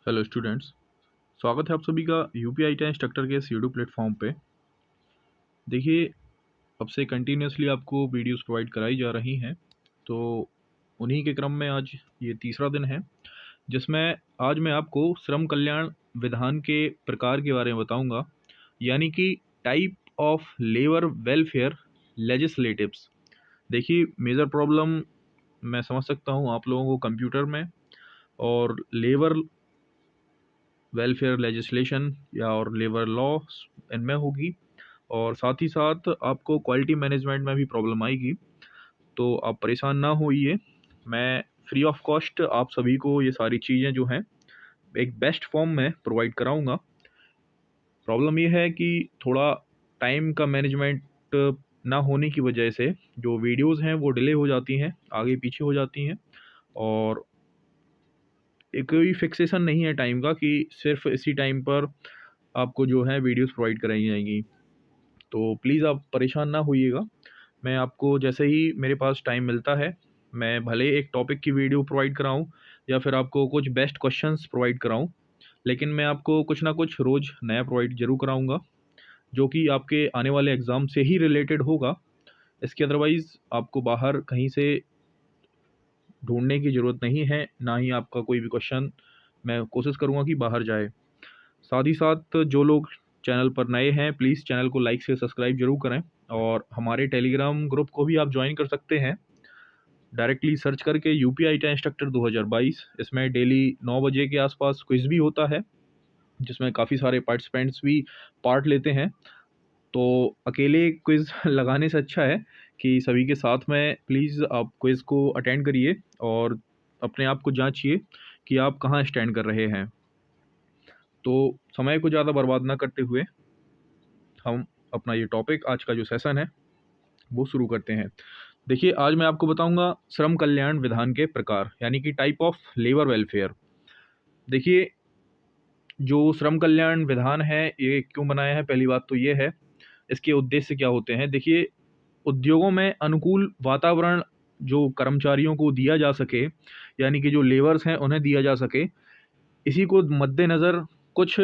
Hello students, स्वागत है आप सभी का यूपीआई टा इंस्ट्रक्टर के इस यूट्यूब प्लेटफॉर्म पे। देखिए, अब से कंटिन्यूसली आपको वीडियोस प्रोवाइड कराई जा रही हैं, तो उन्हीं के क्रम में आज ये तीसरा दिन है जिसमें आज मैं आपको श्रम कल्याण विधान के प्रकार के बारे में बताऊंगा, यानी कि टाइप ऑफ लेबर वेलफेयर लेजिस्लेटिव्स। देखिए, मेजर प्रॉब्लम मैं समझ सकता हूँ आप लोगों को कंप्यूटर में और लेबर वेलफेयर लेजिस्लेशन या और लेबर लॉ इनमें होगी, और साथ ही साथ आपको क्वालिटी मैनेजमेंट में भी प्रॉब्लम आएगी। तो आप परेशान ना होइए, मैं फ्री ऑफ कॉस्ट आप सभी को ये सारी चीज़ें जो हैं एक बेस्ट फॉर्म में प्रोवाइड कराऊंगा। प्रॉब्लम ये है कि थोड़ा टाइम का मैनेजमेंट ना होने की वजह से जो वीडियोस हैं वो डिले हो जाती हैं, आगे पीछे हो जाती हैं, और एक कोई फिक्सेशन नहीं है टाइम का कि सिर्फ इसी टाइम पर आपको जो है वीडियोस प्रोवाइड कराई जाएंगी। तो प्लीज़ आप परेशान ना होइएगा, मैं आपको जैसे ही मेरे पास टाइम मिलता है, मैं भले एक टॉपिक की वीडियो प्रोवाइड कराऊं या फिर आपको कुछ बेस्ट क्वेश्चंस प्रोवाइड कराऊं, लेकिन मैं आपको कुछ ना कुछ रोज़ नया प्रोवाइड जरूर कराऊंगा जो कि आपके आने वाले एग्ज़ाम से ही रिलेटेड होगा। इसके अदरवाइज़ आपको बाहर कहीं से ढूंढने की ज़रूरत नहीं है, ना ही आपका कोई भी क्वेश्चन मैं कोशिश करूँगा कि बाहर जाए। साथ ही साथ जो लोग चैनल पर नए हैं, प्लीज़ चैनल को लाइक से सब्सक्राइब जरूर करें, और हमारे टेलीग्राम ग्रुप को भी आप ज्वाइन कर सकते हैं डायरेक्टली सर्च करके यूपीआई टा इंस्ट्रक्टर 2022। इसमें डेली 9 बजे के आसपास क्विज़ भी होता है जिसमें काफ़ी सारे पार्टिसिपेंट्स भी पार्ट लेते हैं। तो अकेले क्विज़ लगाने से अच्छा है कि सभी के साथ में प्लीज़ आप क्विज़ को अटेंड करिए और अपने आप को जांचिए कि आप कहाँ स्टैंड कर रहे हैं। तो समय को ज़्यादा बर्बाद ना करते हुए हम अपना ये टॉपिक, आज का जो सेशन है, वो शुरू करते हैं। देखिए, आज मैं आपको बताऊंगा श्रम कल्याण विधान के प्रकार, यानी कि टाइप ऑफ लेबर वेलफेयर। देखिए, जो श्रम कल्याण विधान है ये क्यों बनाया है, पहली बात तो ये है इसके उद्देश्य क्या होते हैं। देखिए, उद्योगों में अनुकूल वातावरण जो कर्मचारियों को दिया जा सके, यानी कि जो लेबर्स हैं उन्हें दिया जा सके, इसी को मद्देनज़र कुछ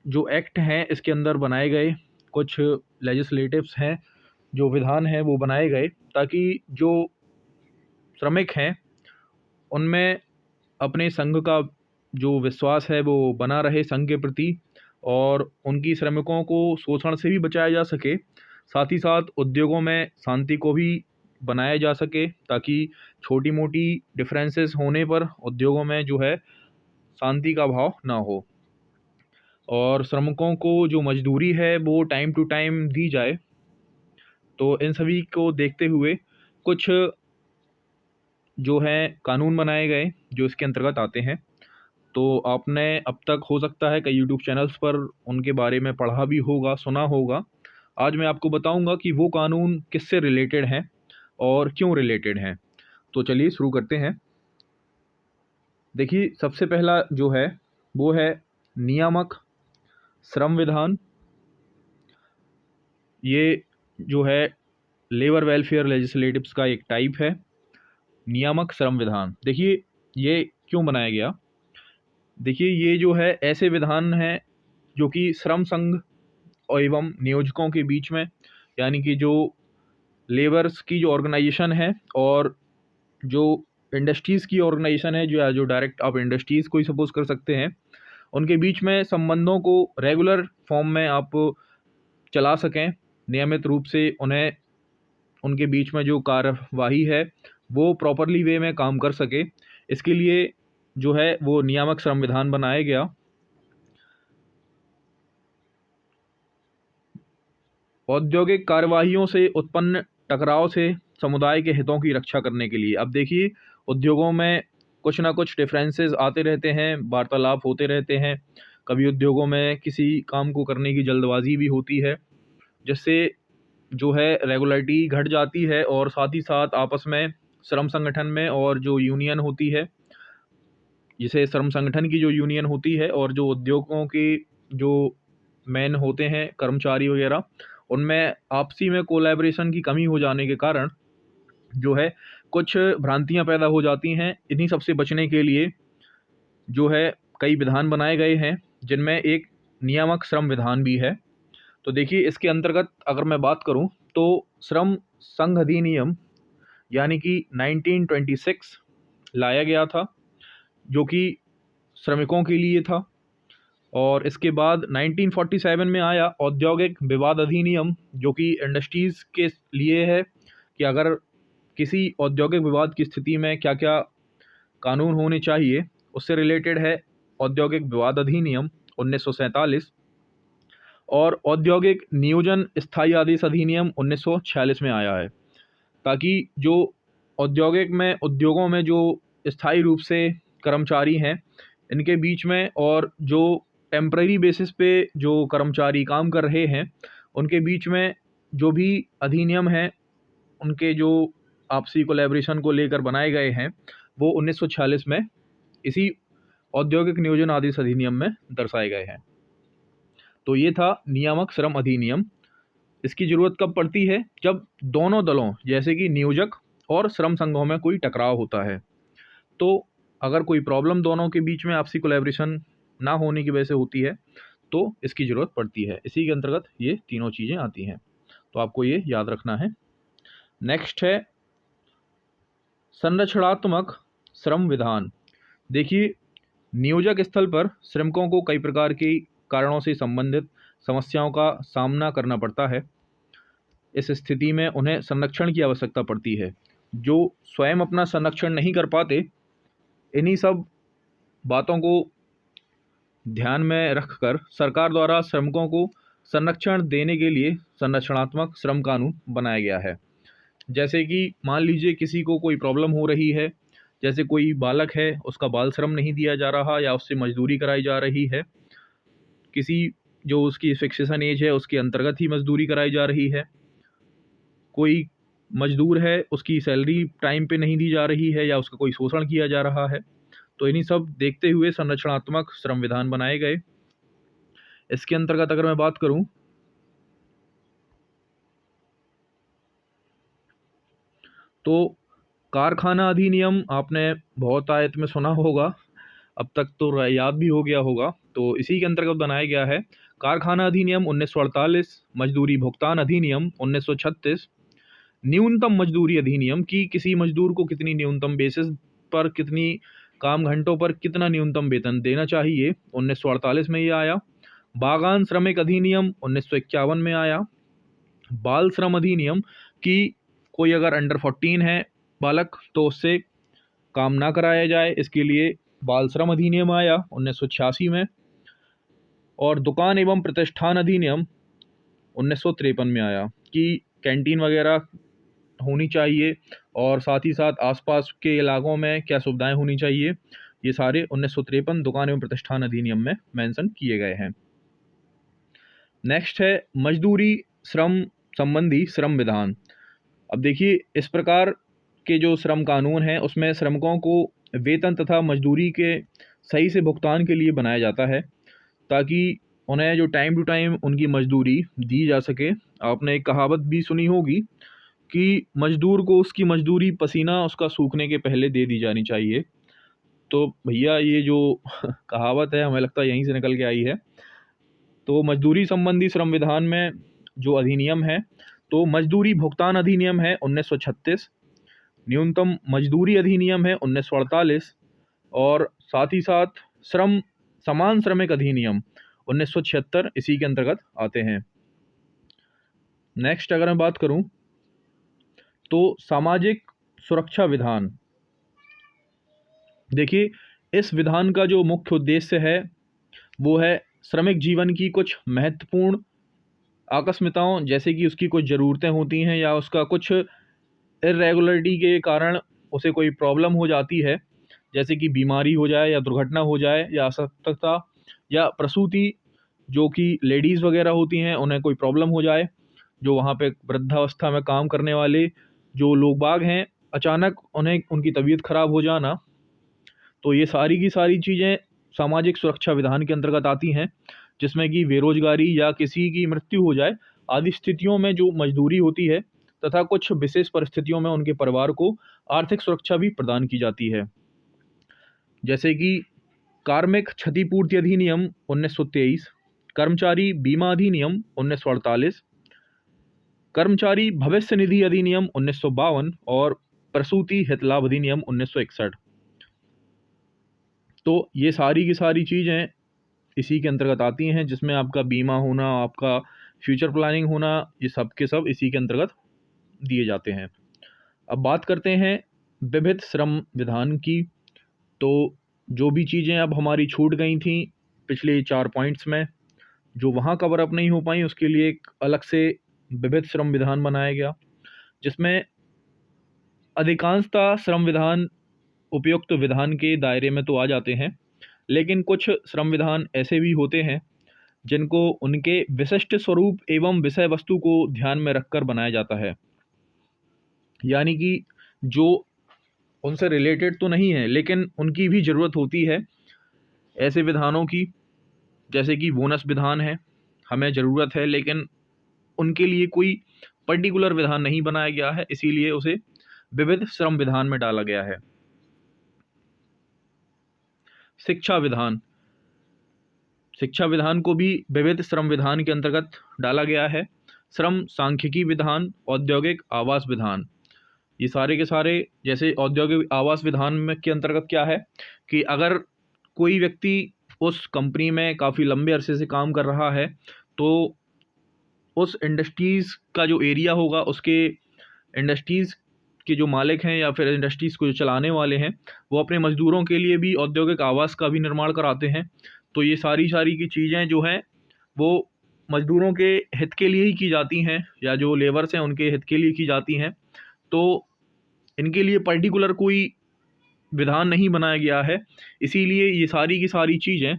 जो एक्ट हैं इसके अंदर बनाए गए, कुछ लेजिस्लेटिव्स हैं, जो विधान हैं वो बनाए गए ताकि जो श्रमिक हैं उनमें अपने संघ का जो विश्वास है वो बना रहे संघ के प्रति, और उनकी श्रमिकों को शोषण से भी बचाया जा सके। साथ ही साथ उद्योगों में शांति को भी बनाया जा सके ताकि छोटी मोटी डिफरेंसेस होने पर उद्योगों में जो है शांति का भाव ना हो, और श्रमिकों को जो मजदूरी है वो टाइम टू टाइम दी जाए। तो इन सभी को देखते हुए कुछ जो हैं कानून बनाए गए जो इसके अंतर्गत आते हैं। तो आपने अब तक हो सकता है कई यूट्यूब चैनल्स पर उनके बारे में पढ़ा भी होगा, सुना होगा। आज मैं आपको बताऊंगा कि वो कानून किससे रिलेटेड हैं और क्यों रिलेटेड हैं। तो चलिए शुरू करते हैं। देखिए, सबसे पहला जो है वो है नियामक श्रम विधान। ये जो है लेबर वेलफेयर लेजिस्लेटिव्स का एक टाइप है, नियामक श्रम विधान। देखिए, ये क्यों बनाया गया। देखिए, ये जो है ऐसे विधान हैं जो कि श्रम संघ और एवं नियोजकों के बीच में, यानी कि जो लेबर्स की जो ऑर्गेनाइजेशन है और जो इंडस्ट्रीज़ की ऑर्गेनाइजेशन है, जो डायरेक्ट आप इंडस्ट्रीज़ को ही सपोज कर सकते हैं, उनके बीच में संबंधों को रेगुलर फॉर्म में आप चला सकें, नियमित रूप से उन्हें उनके बीच में जो कार्यवाही है वो प्रॉपरली वे में काम कर सके, इसके लिए जो है वो नियामक श्रम विधान बनाया गया। औद्योगिक कार्यवाहियों से उत्पन्न टकराव से समुदाय के हितों की रक्षा करने के लिए। अब देखिए, उद्योगों में कुछ ना कुछ डिफरेंसेस आते रहते हैं, वार्तालाप होते रहते हैं। कभी उद्योगों में किसी काम को करने की जल्दबाजी भी होती है, जिससे जो है रेगुलरिटी घट जाती है, और साथ ही साथ आपस में श्रम संगठन में और जो यूनियन होती है, जिसे श्रम संगठन की जो यूनियन होती है और जो उद्योगों की जो मैन होते हैं कर्मचारी वगैरह, उनमें आपसी में कोलैबोरेशन की कमी हो जाने के कारण जो है कुछ भ्रांतियां पैदा हो जाती हैं। इन्हीं सबसे बचने के लिए जो है कई विधान बनाए गए हैं, जिनमें एक नियामक श्रम विधान भी है। तो देखिए, इसके अंतर्गत अगर मैं बात करूं तो श्रम संघ अधिनियम यानी कि 1926 लाया गया था, जो कि श्रमिकों के लिए था। और इसके बाद 1947 में आया औद्योगिक विवाद अधिनियम, जो कि इंडस्ट्रीज़ के लिए है कि अगर किसी औद्योगिक विवाद की स्थिति में क्या क्या कानून होने चाहिए, उससे रिलेटेड है औद्योगिक विवाद अधिनियम 1947। और औद्योगिक नियोजन स्थायी आदेश अधिनियम 1946 में आया है, ताकि जो उद्योगों में जो स्थायी रूप से कर्मचारी हैं, इनके बीच में और जो टेम्परेरी बेसिस पे जो कर्मचारी काम कर रहे हैं, उनके बीच में जो भी अधिनियम हैं, उनके जो आपसी कोलैबोरेशन को लेकर बनाए गए हैं, वो 1946 में इसी औद्योगिक नियोजन आदेश अधिनियम में दर्शाए गए हैं। तो ये था नियामक श्रम अधिनियम। इसकी ज़रूरत कब पड़ती है? जब दोनों दलों जैसे कि नियोजक और श्रम संघों में कोई टकराव होता है। तो अगर कोई प्रॉब्लम दोनों के बीच में आपसी कोलैबोरेशन ना होने की वजह से होती है, तो इसकी ज़रूरत पड़ती है। इसी के अंतर्गत ये तीनों चीज़ें आती हैं, तो आपको ये याद रखना है। नेक्स्ट है संरचनात्मक श्रम विधान। देखिए, नियोजक स्थल पर श्रमिकों को कई प्रकार के कारणों से संबंधित समस्याओं का सामना करना पड़ता है। इस स्थिति में उन्हें संरक्षण की आवश्यकता पड़ती है। जो स्वयं अपना संरक्षण नहीं कर पाते, इन्हीं सब बातों को ध्यान में रखकर सरकार द्वारा श्रमिकों को संरक्षण देने के लिए संरचनात्मक श्रम कानून बनाया गया है। जैसे कि मान लीजिए किसी को कोई प्रॉब्लम हो रही है, जैसे कोई बालक है, उसका बाल श्रम नहीं दिया जा रहा या उससे मजदूरी कराई जा रही है, किसी जो उसकी फिक्सेशन एज है उसके अंतर्गत ही मजदूरी कराई जा रही है, कोई मजदूर है उसकी सैलरी टाइम पे नहीं दी जा रही है या उसका कोई शोषण किया जा रहा है, तो इन्हीं सब देखते हुए संरचनात्मक श्रम विधान बनाए गए। इसके अंतर्गत अगर मैं बात करूं तो कारखाना अधिनियम आपने बहुत आयत में सुना होगा, अब तक तो याद भी हो गया होगा। तो इसी के अंतर्गत बनाया गया है कारखाना अधिनियम 1948, मजदूरी भुगतान अधिनियम 1936, न्यूनतम मजदूरी अधिनियम की किसी मजदूर को कितनी न्यूनतम बेसिस पर कितनी काम घंटों पर कितना न्यूनतम वेतन देना चाहिए, 1948 में ये आया। बागान श्रमिक अधिनियम 1951 में आया। बाल श्रम अधिनियम की कोई अगर अंडर 14 है बालक, तो उससे काम ना कराया जाए, इसके लिए बाल श्रम अधिनियम आया 1986 में। और दुकान एवं प्रतिष्ठान अधिनियम 1953 में आया कि कैंटीन वगैरह होनी चाहिए और साथ ही साथ आसपास के इलाकों में क्या सुविधाएं होनी चाहिए, ये सारे 1953 दुकान एवं प्रतिष्ठान अधिनियम में मेंशन किए गए हैं। नेक्स्ट है मजदूरी श्रम संबंधी श्रम विधान। अब देखिए, इस प्रकार के जो श्रम कानून हैं उसमें श्रमिकों को वेतन तथा मजदूरी के सही से भुगतान के लिए बनाया जाता है, ताकि उन्हें जो टाइम टू टाइम उनकी मजदूरी दी जा सके। आपने एक कहावत भी सुनी होगी कि मजदूर को उसकी मजदूरी पसीना उसका सूखने के पहले दे दी जानी चाहिए। तो भैया ये जो कहावत है, हमें लगता है यहीं से निकल के आई है। तो मजदूरी संबंधी श्रम विधान में जो अधिनियम है, तो मजदूरी भुगतान अधिनियम है 1936, न्यूनतम मजदूरी अधिनियम है 1948, और साथ ही साथ समान श्रमिक अधिनियम 1976 इसी के अंतर्गत आते हैं। नेक्स्ट अगर मैं बात करूं तो सामाजिक सुरक्षा विधान। देखिए, इस विधान का जो मुख्य उद्देश्य है वो है श्रमिक जीवन की कुछ महत्वपूर्ण आकस्मिकताओं, जैसे कि उसकी कुछ ज़रूरतें होती हैं या उसका कुछ इरेगुलरिटी के कारण उसे कोई प्रॉब्लम हो जाती है, जैसे कि बीमारी हो जाए या दुर्घटना हो जाए या असक्तता या प्रसूति, जो कि लेडीज़ वगैरह होती हैं उन्हें कोई प्रॉब्लम हो जाए, जो वहाँ पे वृद्धावस्था में काम करने वाले जो लोग बाग हैं, अचानक उन्हें उनकी तबीयत ख़राब हो जाना, तो ये सारी की सारी चीज़ें सामाजिक सुरक्षा विधान के अंतर्गत आती हैं, जिसमें कि बेरोजगारी या किसी की मृत्यु हो जाए आदि स्थितियों में जो मजदूरी होती है तथा कुछ विशेष परिस्थितियों में उनके परिवार को आर्थिक सुरक्षा भी प्रदान की जाती है। जैसे कि कार्मिक क्षतिपूर्ति अधिनियम 1923, कर्मचारी बीमा अधिनियम 1948, कर्मचारी भविष्य निधि अधिनियम 1952 और प्रसूति हित लाभ अधिनियम 1961। तो ये सारी की सारी चीज़ें इसी के अंतर्गत आती हैं, जिसमें आपका बीमा होना, आपका फ्यूचर प्लानिंग होना, ये सब के सब इसी के अंतर्गत दिए जाते हैं। अब बात करते हैं विविध श्रम विधान की। तो जो भी चीज़ें अब हमारी छूट गई थी पिछले 4 पॉइंट्स में, जो वहाँ कवर अप नहीं हो पाई, उसके लिए एक अलग से विविध श्रम विधान बनाया गया, जिसमें अधिकांशतः श्रम विधान उपयुक्त विधान के दायरे में तो आ जाते हैं, लेकिन कुछ श्रम विधान ऐसे भी होते हैं जिनको उनके विशिष्ट स्वरूप एवं विषय वस्तु को ध्यान में रखकर बनाया जाता है। यानी कि जो उनसे रिलेटेड तो नहीं है, लेकिन उनकी भी ज़रूरत होती है ऐसे विधानों की, जैसे कि बोनस विधान है, हमें ज़रूरत है, लेकिन उनके लिए कोई पर्टिकुलर विधान नहीं बनाया गया है, इसीलिए उसे विविध श्रम विधान में डाला गया है। शिक्षा विधान, शिक्षा विधान को भी विविध श्रम विधान के अंतर्गत डाला गया है। श्रम सांख्यिकी विधान, औद्योगिक आवास विधान, ये सारे के सारे, जैसे औद्योगिक आवास विधान में के अंतर्गत क्या है कि अगर कोई व्यक्ति उस कंपनी में काफ़ी लंबे अरसे से काम कर रहा है, तो उस इंडस्ट्रीज़ का जो एरिया होगा, उसके इंडस्ट्रीज़ के जो मालिक हैं या फिर इंडस्ट्रीज़ को जो चलाने वाले हैं, वो अपने मज़दूरों के लिए भी औद्योगिक आवास का भी निर्माण कराते हैं। तो ये सारी की चीज़ें जो हैं वो मज़दूरों के हित के लिए ही की जाती हैं, या जो लेबर्स हैं उनके हित के लिए की जाती हैं। तो इनके लिए पर्टिकुलर कोई विधान नहीं बनाया गया है, इसीलिए ये सारी की सारी चीज़ें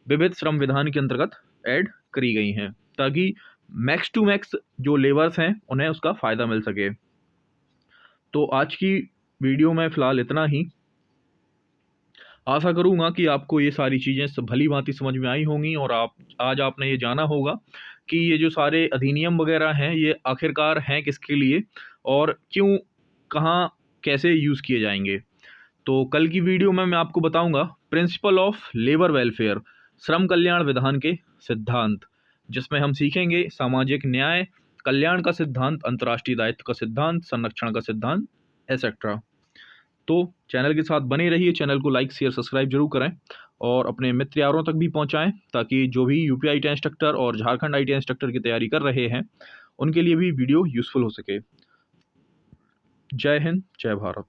विविध श्रम विधान के अंतर्गत ऐड करी गई हैं, ताकि मैक्स टू मैक्स जो लेबर्स हैं उन्हें उसका फ़ायदा मिल सके। तो आज की वीडियो में फ़िलहाल इतना ही। आशा करूँगा कि आपको ये सारी चीज़ें भली भांति समझ में आई होंगी, और आज आपने ये जाना होगा कि ये जो सारे अधिनियम वगैरह हैं, ये आखिरकार हैं किसके लिए और क्यों, कहाँ, कैसे यूज़ किए जाएंगे। तो कल की वीडियो में मैं आपको बताऊंगा प्रिंसिपल ऑफ लेबर वेलफेयर, श्रम कल्याण विधान के सिद्धांत, जिसमें हम सीखेंगे सामाजिक न्याय, कल्याण का सिद्धांत, अंतर्राष्ट्रीय दायित्व का सिद्धांत, संरक्षण का सिद्धांत, एसेट्रा। तो चैनल के साथ बने रहिए, चैनल को लाइक शेयर सब्सक्राइब जरूर करें और अपने मित्र यारों तक भी पहुंचाएं, ताकि जो भी यूपी ITA इंस्ट्रक्टर और झारखंड ITA इंस्ट्रक्टर की तैयारी कर रहे हैं उनके लिए भी वीडियो यूज़फुल हो सके। जय हिंद, जय भारत।